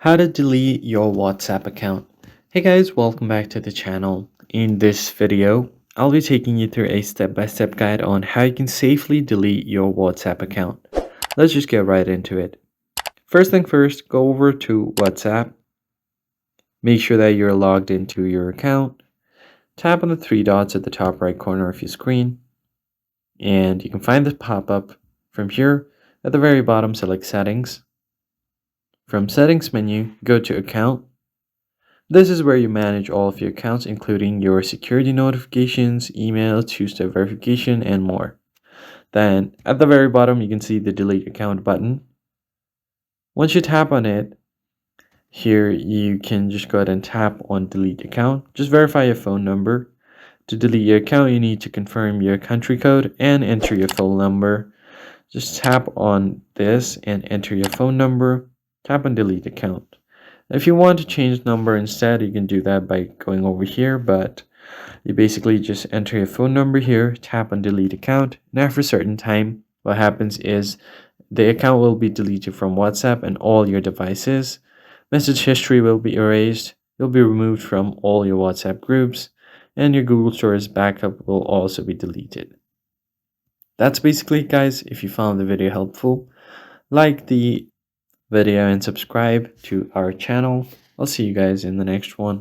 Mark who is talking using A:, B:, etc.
A: How to delete your WhatsApp account. Hey guys, welcome back to the channel. In this video, I'll be taking you through a step-by-step guide on how you can safely delete your WhatsApp account. Let's just get right into it. First thing first, go over to WhatsApp. Make sure that you're logged into your account. Tap on the three dots at the top right corner of your screen. And you can find the pop-up from here. At the very bottom, select Settings. From Settings menu, go to Account. This is where you manage all of your accounts, including your security notifications, email, two-step verification, and more. Then, at the very bottom, you can see the Delete Account button. Once you tap on it, here you can just go ahead and tap on Delete Account. Just verify your phone number. To delete your account, you need to confirm your country code and enter your phone number. Just tap on this and enter your phone number. Tap on Delete Account. If you want to change number instead, you can do that by going over here, but you basically just enter your phone number here, tap on Delete Account, and after a certain time, what happens is the account will be deleted from WhatsApp and all your devices. Message history will be erased, you'll be removed from all your WhatsApp groups, and your Google Storage backup will also be deleted. That's basically it, guys. If you found the video helpful, like the video and subscribe to our channel. I'll see you guys in the next one.